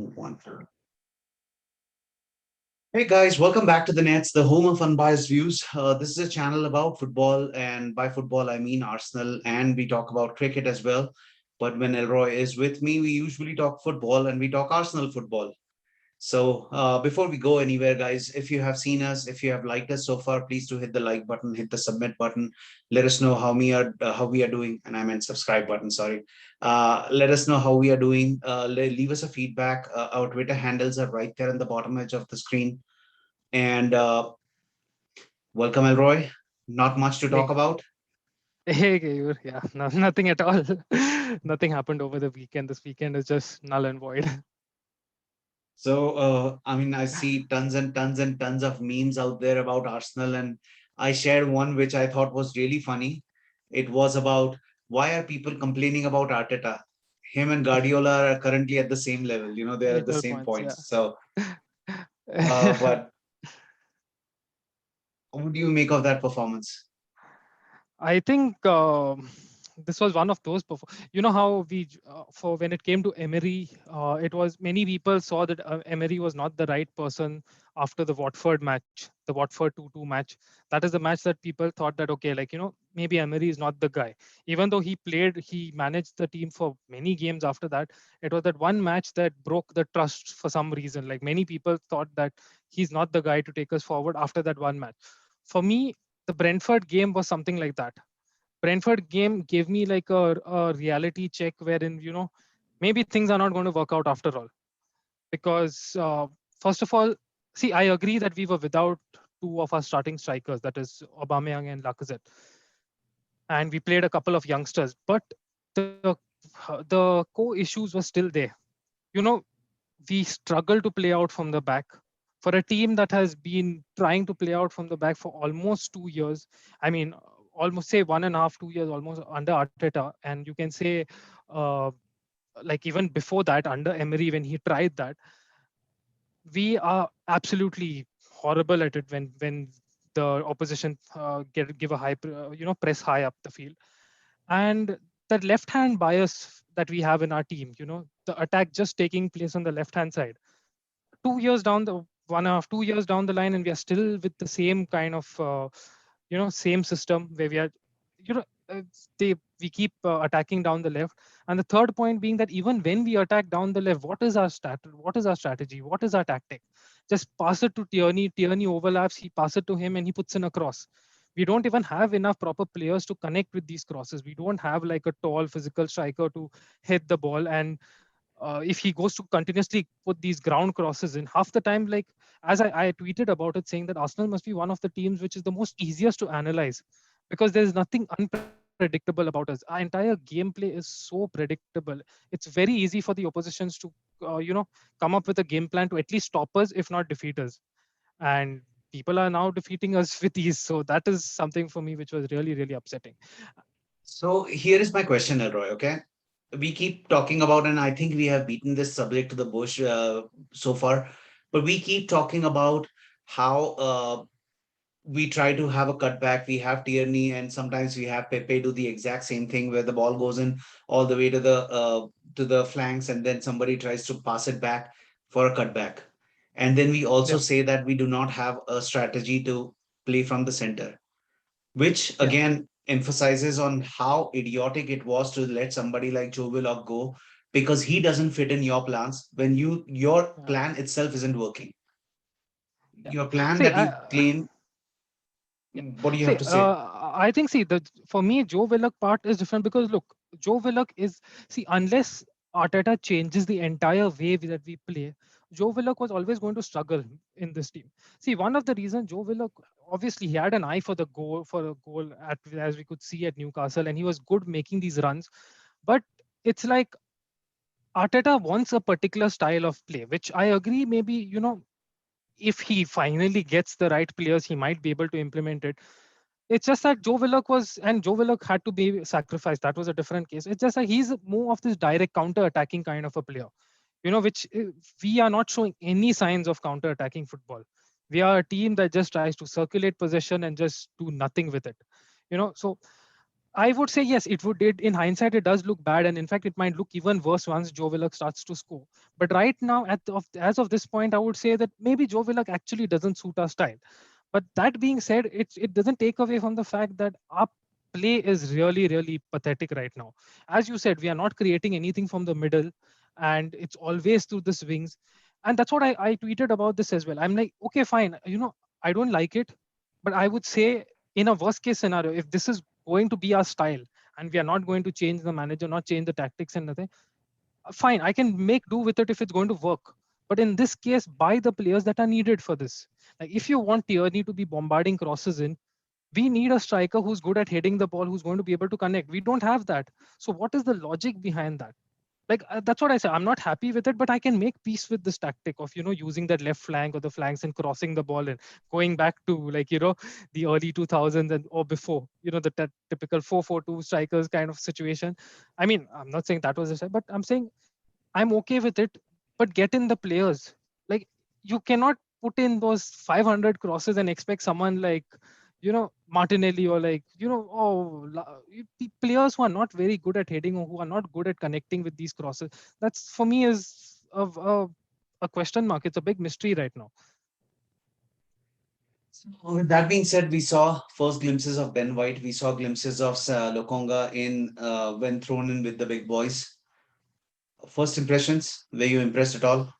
One. Hey guys, welcome back to the Nets, the home of unbiased views. This is a channel about football, and by football I mean Arsenal, and we talk about cricket as well. But when Elroy is with me, we usually talk football and we talk Arsenal football. So before we go anywhere, guys, if you have seen us, if you have liked us so far, please do hit the like button, hit the submit button. Let us know how we are doing, and I meant subscribe button. Sorry. Let us know how we are doing. Leave us a feedback. Our Twitter handles are right there on the bottom edge of the screen. And welcome, Elroy. Not much to talk Hey, about. Kayur. Yeah, no, nothing at all. Nothing happened over the weekend. This weekend is just null and void. So, I mean, I see tons and tons and tons of memes out there about Arsenal, and I shared one which I thought was really funny. It was about why are people complaining about Arteta? Him and Guardiola are currently at the same level. They're at the Equal same points, points. yeah. So, but what do you make of that performance? I think this was one of those. You know how for when it came to Emery, it was many people saw that Emery was not the right person after the Watford match, the Watford 2-2 match. That is the match that people thought that okay, maybe Emery is not the guy. Even though he managed the team for many games after that. It was that one match that broke the trust for some reason. Like many people thought that he's not the guy to take us forward after that one match. For me, the Brentford game was something like that. Brentford game gave me like a reality check wherein, maybe things are not going to work out after all. Because, first of all, see, I agree that we were without two of our starting strikers, that is Aubameyang and Lacazette. And we played a couple of youngsters, but the the core issues were still there. You know, we struggle to play out from the back. For a team that has been trying to play out from the back for almost 2 years, I mean, almost say 1.5, 2 years almost under Arteta, and you can say, uh, like even before that, under Emery, when he tried that, we are absolutely horrible at it when the opposition give a press high up the field. And that left hand bias that we have in our team, the attack just taking place on the left hand side, 2 years down the 1.5, 2 years down the line, and we are still with the same kind of same system where we are, you know uh, they we keep attacking down the left. And the third point being that even when we attack down the left, what is our strategy, what is our tactic? Just pass it to Tierney overlaps, he pass it to him and he puts in a cross. We don't even have enough proper players to connect with these crosses. We don't have like a tall physical striker to hit the ball. And if he goes to continuously put these ground crosses in half the time, like as I tweeted about it, saying that Arsenal must be one of the teams which is the most easiest to analyze, because there's nothing unpredictable about us. Our entire gameplay is so predictable. It's very easy for the oppositions to come up with a game plan to at least stop us, if not defeat us. And people are now defeating us with ease. So that is something for me which was really, really upsetting. So here is my question, Elroy. Okay, we keep talking about, and I think we have beaten this subject to the bush so far, but we keep talking about how we try to have a cutback. We have Tierney, and sometimes we have Pepe do the exact same thing where the ball goes in all the way to the flanks, and then somebody tries to pass it back for a cutback. And then we also Yeah, say that we do not have a strategy to play from the center, which yeah, again emphasizes on how idiotic it was to let somebody like Joe Willock go, because he doesn't fit in your plans when your yeah, plan itself isn't working. yeah. Your plan See, that you claim, yeah. what do you have See, to say? I think, see, the for me, Joe Willock part is different because look, Joe Willock is, see, unless Arteta changes the entire way that we play, Joe Willock was always going to struggle in this team. See, one of the reasons Joe Willock, obviously, he had an eye for the goal, for a goal at, as we could see at Newcastle, and he was good making these runs. But it's like Arteta wants a particular style of play, which I agree, maybe, if he finally gets the right players, he might be able to implement it. It's just that Joe Willock had to be sacrificed. That was a different case. It's just that he's more of this direct counter attacking kind of a player, which we are not showing any signs of counter attacking football. We are a team that just tries to circulate possession and just do nothing with it. So I would say yes, it would. It, in hindsight, it does look bad, and in fact, it might look even worse once Joe Willock starts to score. But right now, as of this point, I would say that maybe Joe Willock actually doesn't suit our style. But that being said, it doesn't take away from the fact that our play is really really pathetic right now. As you said, we are not creating anything from the middle, and it's always through the swings. And that's what I tweeted about this as well. I'm like, okay, fine, I don't like it, but I would say in a worst case scenario, if this is going to be our style and we are not going to change the manager, not change the tactics and nothing, fine, I can make do with it if it's going to work. But in this case, buy the players that are needed for this. Like if you want Tierney to be bombarding crosses in, we need a striker who's good at hitting the ball, who's going to be able to connect. We don't have that. So what is the logic behind that? Like that's what I say. I'm not happy with it, but I can make peace with this tactic of using that left flank or the flanks and crossing the ball and going back to like the early 2000s and or before, the typical 4-4-2 strikers kind of situation. I mean, I'm not saying that was a style, but I'm saying I'm okay with it, but get in the players. Like you cannot put in those 500 crosses and expect someone like, Martinelli or like, players who are not very good at heading or who are not good at connecting with these crosses. That's for me is a question mark. It's a big mystery right now. With that being said, we saw first glimpses of Ben White. We saw glimpses of Lokonga in when thrown in with the big boys. First impressions, were you impressed at all?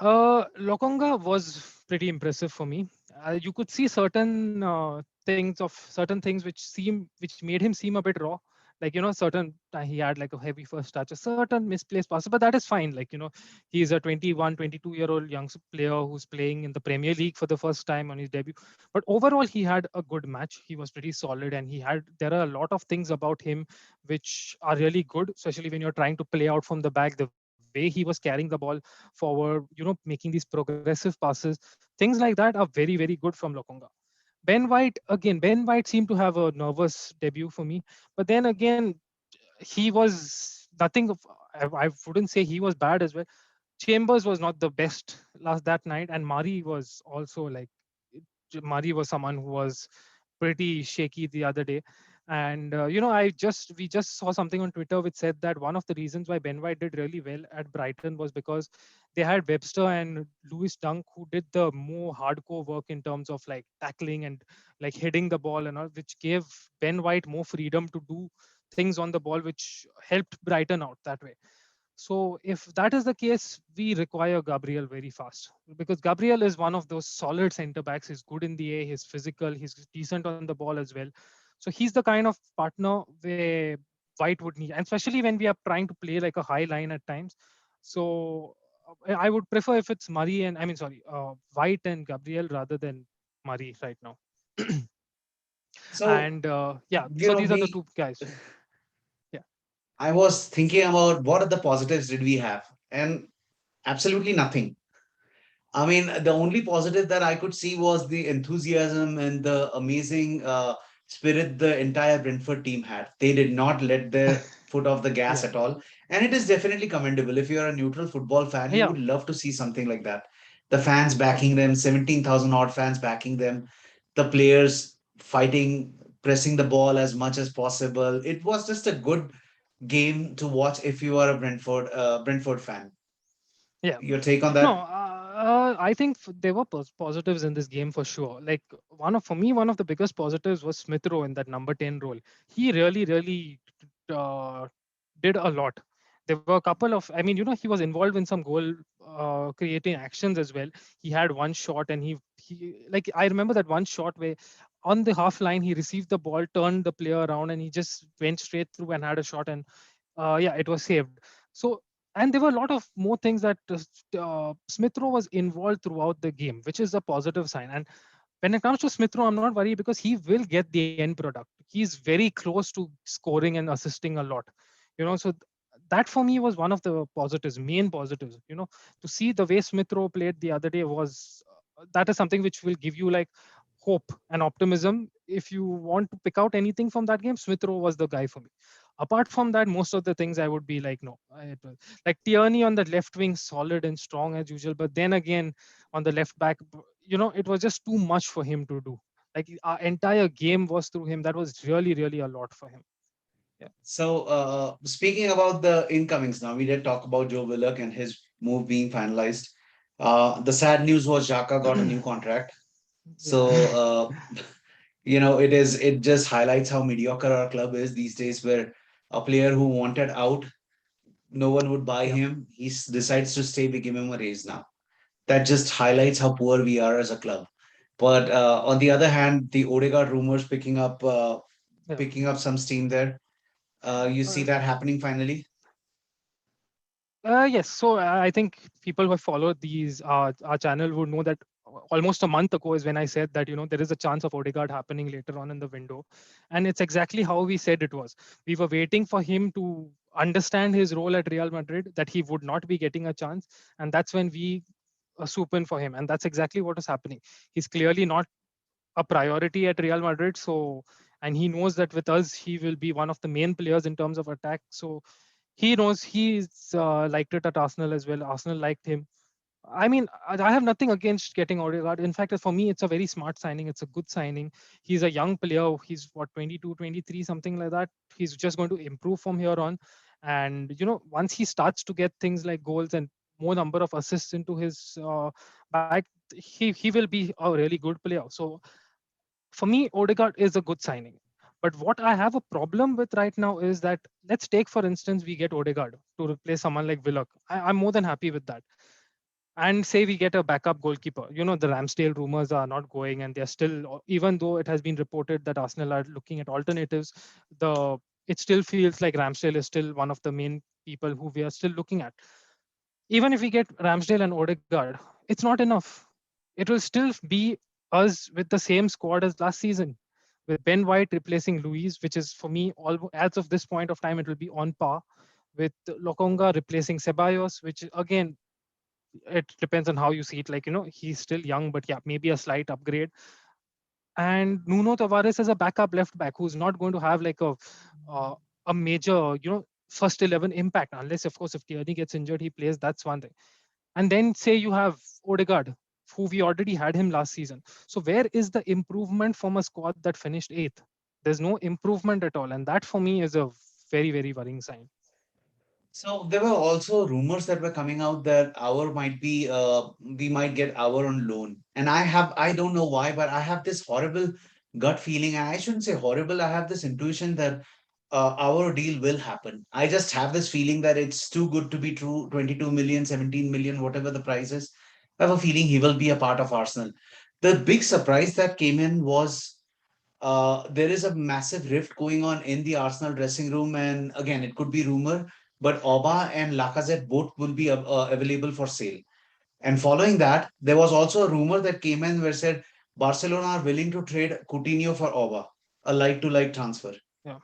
Lokonga was pretty impressive for me. You could see certain things which made him seem a bit raw. Like certain he had like a heavy first touch, a certain misplaced passes, but that is fine. Like he's a 21, 22-year-old young player who's playing in the Premier League for the first time on his debut. But overall, he had a good match. He was pretty solid, and there are a lot of things about him which are really good, especially when you're trying to play out from the back. The way he was carrying the ball forward, making these progressive passes, things like that are very, very good from Lokonga. Ben White seemed to have a nervous debut for me, but then again, he was nothing of, I wouldn't say he was bad as well. Chambers was not the best last that night, and Mari was also like Mari was someone who was pretty shaky the other day. And we just saw something on Twitter which said that one of the reasons why Ben White did really well at Brighton was because they had Webster and Lewis Dunk who did the more hardcore work in terms of like tackling and like hitting the ball and all, which gave Ben White more freedom to do things on the ball, which helped Brighton out that way. So if that is the case, we require Gabriel very fast because Gabriel is one of those solid center backs. He's good in the air, he's physical, he's decent on the ball as well. So he's the kind of partner where White would need, and especially when we are trying to play like a high line at times. So I would prefer if it's Murray and I mean sorry, White and Gabriel rather than Murray right now. So, And yeah, you so know, these are the we two guys. Yeah. I was thinking about what are the positives did we have? And absolutely nothing. I mean, the only positive that I could see was the enthusiasm and the amazing spirit the entire Brentford team had. They did not let their foot off the gas Yeah. at all. And it is definitely commendable. If you're a neutral football fan, you Yeah. would love to see something like that. The fans Yeah. backing them, 17,000 odd fans backing them, the players fighting, pressing the ball as much as possible. It was just a good game to watch if you are a Brentford fan. Yeah. Your take on No, that? I think there were positives in this game for sure. Like for me, one of the biggest positives was Smith Rowe in that number 10 role. He really, really uh, did a lot. There were a couple of, I mean, he was involved in some goal creating actions as well. He had one shot, and he like I remember that one shot where on the half line he received the ball, turned the player around, and he just went straight through and had a shot, and yeah, it was saved. So and there were a lot of more things that Smith Rowe was involved throughout the game, which is a positive sign. And when it comes to Smith Rowe, I'm not worried because he will get the end product. He's very close to scoring and assisting a lot. So that for me was one of the positives, main positives. To see the way Smith Rowe played the other day was that is something which will give you like hope and optimism. If you want to pick out anything from that game, Smith Rowe was the guy for me. Apart from that, most of the things I would be like, no. Like Tierney on the left wing, solid and strong as usual. But then again, on the left back, it was just too much for him to do. Like our entire game was through him. That was really, really a lot for him. Yeah. So, speaking about the incomings now, we did talk about Joe Willock and his move being finalized. The sad news was Xhaka got a new contract. Yeah. So, it just highlights how mediocre our club is these days, where a player who wanted out, no one would buy Yeah. him. Decides to stay. We give him a raise now. That just highlights how poor we are as a club. But on the other hand, the Odegaard rumors Yeah. picking up some steam there. You see Uh, that happening finally. yes. So I think people who have followed these our channel would know that almost a month ago is when I said that there is a chance of Odegaard happening later on in the window, and it's exactly how we said it was. We were waiting for him to understand his role at Real Madrid, that he would not be getting a chance, and that's when we swoop in for him, and that's exactly what is happening. He's clearly not a priority at Real Madrid. So, and he knows that with us, he will be one of the main players in terms of attack. So, he knows he's liked it at Arsenal as well. Arsenal liked him. I mean, I have nothing against getting Odegaard. In fact, for me, it's a very smart signing. It's a good signing. He's a young player. He's what, 22, 23, something like that. He's just going to improve from here on. And once he starts to get things like goals and more number of assists into his bag, he will be a really good player. So for me, Odegaard is a good signing. But what I have a problem with right now is that, let's take, for instance, we get Odegaard to replace someone like Willock. I'm more than happy with that. And say we get a backup goalkeeper. The Ramsdale rumors are not going, and they're still, even though it has been reported that Arsenal are looking at alternatives, the it still feels like Ramsdale is still one of the main people who we are still looking at. Even if we get Ramsdale and Odegaard, it's not enough. It will still be us with the same squad as last season, with Ben White replacing Luis, which is for me, all as of this point of time, it will be on par. With Lokonga replacing Ceballos, which again, it depends on how you see it. Like, he's still young, but yeah, maybe a slight upgrade. And Nuno Tavares as a backup left back, who's not going to have like uh, a major, first 11 impact, unless, of course, if Tierney gets injured, he plays. That's one thing. And then say you have Odegaard, who we already had him last season. So where is the improvement from a squad that finished eighth? There's no improvement at all, and that for me is a very, very worrying sign. So there were also rumors that were coming out that our might be we might get our on loan. And I don't know why, but I have this horrible gut feeling, and I shouldn't say horrible, I have this intuition that our deal will happen. I just have this feeling that it's too good to be true. 22 million, 17 million, whatever the price is. I have a feeling he will be a part of Arsenal. The big surprise that came in was there is a massive rift going on in the Arsenal dressing room, and again, it could be rumor, but Auba and Lacazette both will be available for sale. And following that, there was also a rumor that came in where said Barcelona are willing to trade Coutinho for Auba, a like-to-like transfer. Yeah.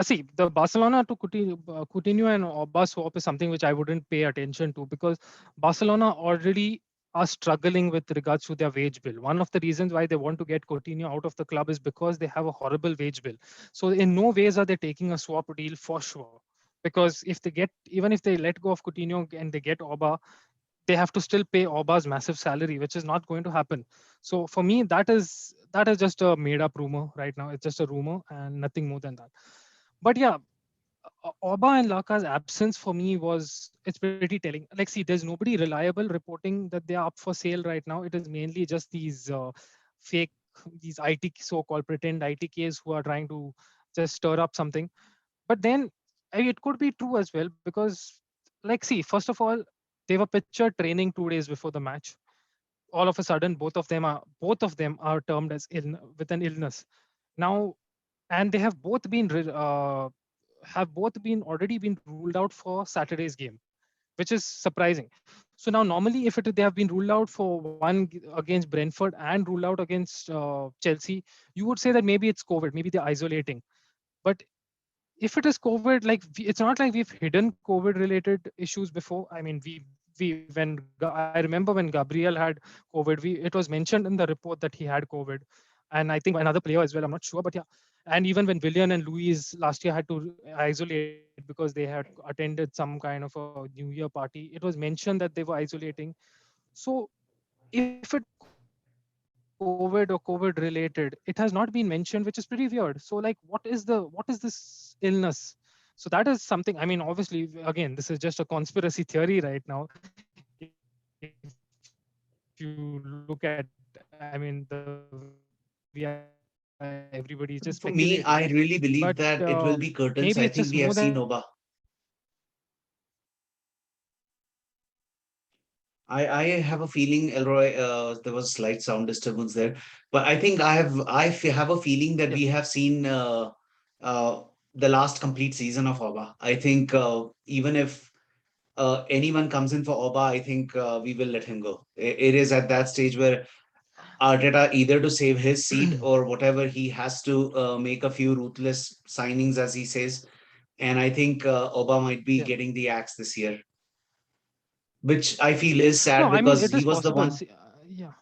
See, the Barcelona to Coutinho and Auba swap is something which I wouldn't pay attention to, because Barcelona already are struggling with regards to their wage bill. One of the reasons why they want to get Coutinho out of the club is because they have a horrible wage bill. So in no ways are they taking a swap deal for sure. Because if they get, even if they let go of Coutinho and they get Auba, they have to still pay Auba's massive salary, which is not going to happen. So for me, that is just a made up rumor right now. It's just a rumor and nothing more than that. But yeah, Auba and Laca's absence for me was, it's pretty telling. Like, see, there's nobody reliable reporting that they are up for sale right now. It is mainly just these fake, these IT so-called pretend ITKs who are trying to just stir up something. But then it could be true as well, because, like, see, first of all, they were pictured training 2 days before the match. All of a sudden, both of them are termed as with an illness now, and they have both been already been ruled out for Saturday's game, which is surprising. So now, normally, if they have been ruled out for against Brentford and ruled out against Chelsea, you would say that maybe it's COVID, maybe they're isolating. But if it is COVID, like, it's not like we've hidden COVID related issues before. I mean, we when I remember when Gabriel had COVID, it was mentioned in the report that he had COVID, and I think another player as well. I'm not sure, but yeah. And even when Willian and Luis last year had to isolate because they had attended some kind of a New Year party, it was mentioned that they were isolating. So if it could be COVID, COVID or COVID related. It has not been mentioned, which is pretty weird. So like, what is this illness? So that is something. I mean, obviously, again, this is just a conspiracy theory right now. If you look at, I mean, the way everybody is just speculating, For me, but I really believe that it will be maybe it's curtains. just I more think we have than seen Oba. I have a feeling, Elroy, there was slight sound disturbance there, but I think have a feeling that yeah. we have seen uh, the last complete season of Oba. I think even if anyone comes in for Oba, I think we will let him go. It is at that stage where Arteta either to save his seat or whatever he has to make a few ruthless signings, as he says. And I think Oba might be Yeah. getting the axe this year, which I feel is No, sad I mean because it he is was the possible. one. See, yeah,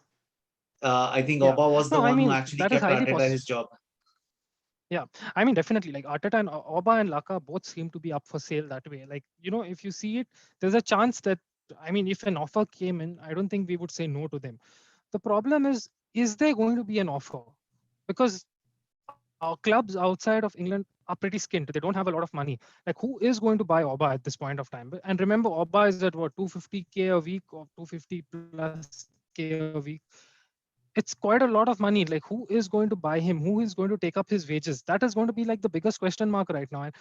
I think yeah. Auba was the No, I one who mean actually that is kept highly Arteta possible. his job. Yeah, I mean definitely. Like Arteta and Auba and Laca both seem to be up for sale that way. Like if you see it, there's a chance that, I mean, if an offer came in, I don't think we would say no to them. The problem is there going to be an offer? Because clubs outside of England are pretty skint. They don't have a lot of money. Like, who is going to buy Auba at this point of time? And remember, Auba is at what, 250K a week or 250 plus K a week. It's quite a lot of money. Like, who is going to buy him? Who is going to take up his wages? That is going to be like the biggest question mark right now. And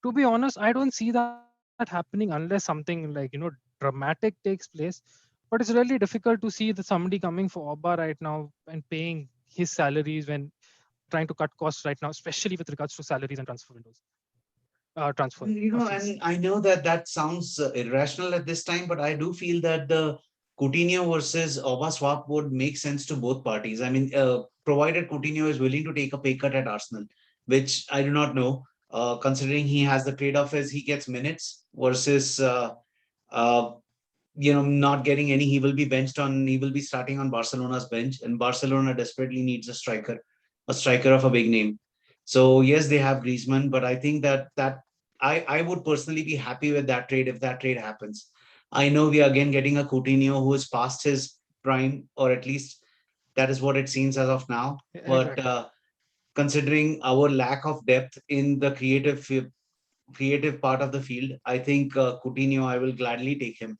to be honest, I don't see that happening unless something like dramatic takes place. But it's really difficult to see that somebody coming for Auba right now and paying his salaries when trying to cut costs right now, especially with regards to salaries and transfer windows, transfer And fees. I know that that sounds irrational at this time, but I do feel that the Coutinho versus Auba swap would make sense to both parties. I mean, provided Coutinho is willing to take a pay cut at Arsenal, which I do not know, considering he has the trade-off as he gets minutes versus uh, not getting any. He will be starting on Barcelona's bench, and Barcelona desperately needs a striker of a big name. So yes, they have Griezmann, but I think that I would personally be happy with that trade if that trade happens. I know we are again getting a Coutinho who is past his prime, or at least that is what it seems as of now. But Exactly. considering our lack of depth in the creative part of the field, I think Coutinho, I will gladly take him.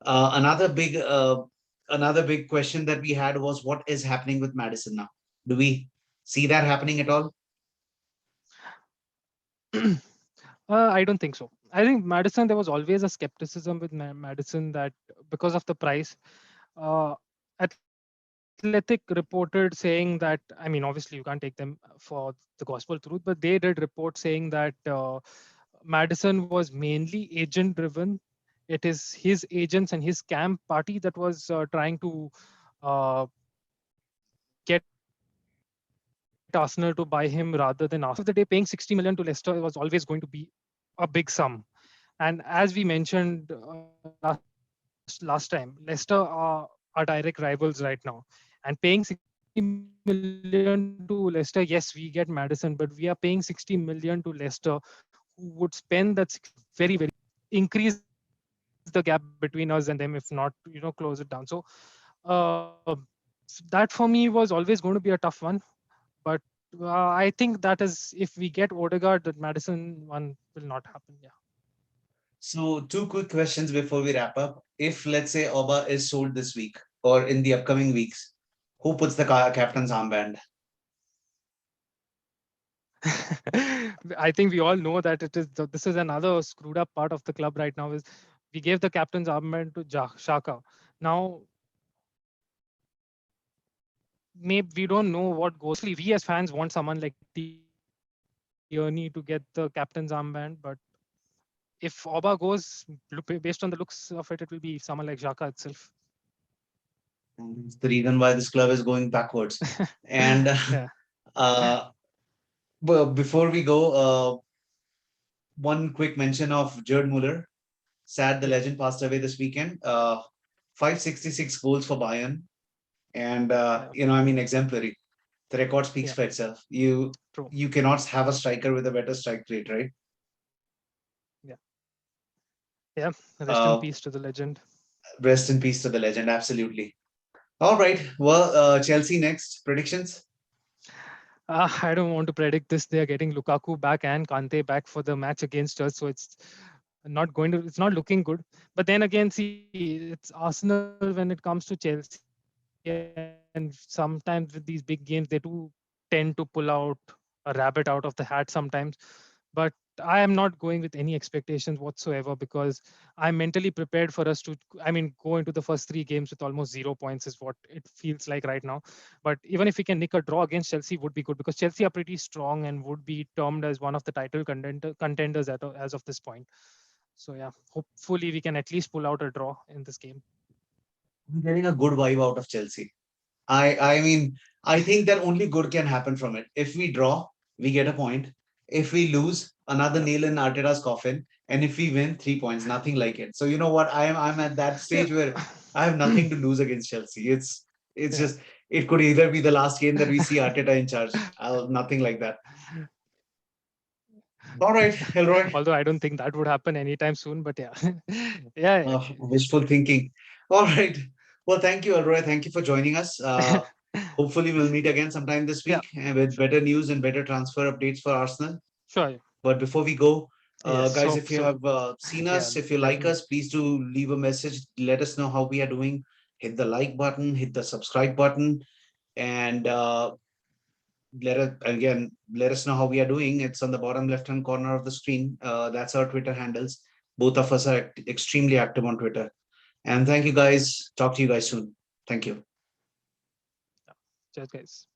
Uh, another big uh, another big question that we had was what is happening with Madison now? Do we see that happening at all? I don't think so. I think Madison, there was always a skepticism with Madison that because of the price, uh, Athletic reported saying that, I mean, obviously you can't take them for the gospel truth, but they did report saying that Madison was mainly agent driven. It is his agents and his camp party that was trying to uh, get Arsenal to buy him rather than Arsenal. At the end of the day, paying 60 million to Leicester was always going to be a big sum. And as we mentioned last time, Leicester are direct rivals right now. And paying 60 million to Leicester, yes, we get Madison, but we are paying 60 million to Leicester, who would spend that 60 million very, very increase the gap between us and them, if not, close it down. So uh, that for me was always going to be a tough one. But I think that is, if we get Odegaard, that Madison one will not happen. Yeah. So, two quick questions before we wrap up. If, let's say, Oba is sold this week or in the upcoming weeks, who puts the captain's armband? I think we all know that this is another screwed up part of the club right now. Is we gave the captain's armband to Shaka. Now, maybe we don't know what goes. Obviously, we as fans want someone like Tierney to get the captain's armband, but if Auba goes, based on the looks of it, it will be someone like Xhaka itself. And it's the reason why this club is going backwards. And Yeah, uh, well, before we go, one quick mention of Gerd Muller. Sad the yeah, legend passed away this weekend. 566 goals for Bayern. And, yeah, I mean, exemplary. The record speaks yeah. for itself. You True. you cannot have a striker with a better strike rate, right? Yeah, yeah. Rest in Uh, peace to the legend. Rest in peace to the legend. Absolutely. All right. Well, Chelsea next. Predictions? I don't want to predict this. They are getting Lukaku back and Kante back for the match against us, so it's not looking good. But then again, see, it's Arsenal when it comes to Chelsea, and sometimes with these big games, they do tend to pull out a rabbit out of the hat sometimes. But I am not going with any expectations whatsoever because I'm mentally prepared for us to, I mean, go into the first three games with almost 0 points is what it feels like right now. But even if we can nick a draw against Chelsea, would be good because Chelsea are pretty strong and would be termed as one of the contenders as of this point. So yeah, hopefully we can at least pull out a draw in this game. I'm getting a good vibe out of Chelsea. I mean, I think that only good can happen from it. If we draw, we get a point. If we lose, another Yeah. nail in Arteta's coffin. And if we win, 3 points, nothing like it. So you know what? I'm at that Yeah. stage where I have nothing to lose against Chelsea. It's Yeah. just it could either be the last game that we see Arteta in charge. Nothing like that. All right, Elroy. Although I don't think that would happen anytime soon, but yeah. Yeah, Wishful thinking. All right. Well, thank you, Elroy. Thank you for joining us. yeah. Hopefully, we'll meet again sometime this Yeah, week and with sure. better news and better transfer updates for Arsenal. Sure. But before we go, Yes, guys, hope if you so. have seen Yeah, us, if you like definitely. us, please do leave a message. Let us know how we are doing. Hit the like button, hit the subscribe button, and let us know how we are doing. It's on the bottom left hand corner of the screen. That's our Twitter handles. Both of us are extremely active on Twitter. And thank you guys. Talk to you guys soon. Thank you. Yeah. Cheers, guys.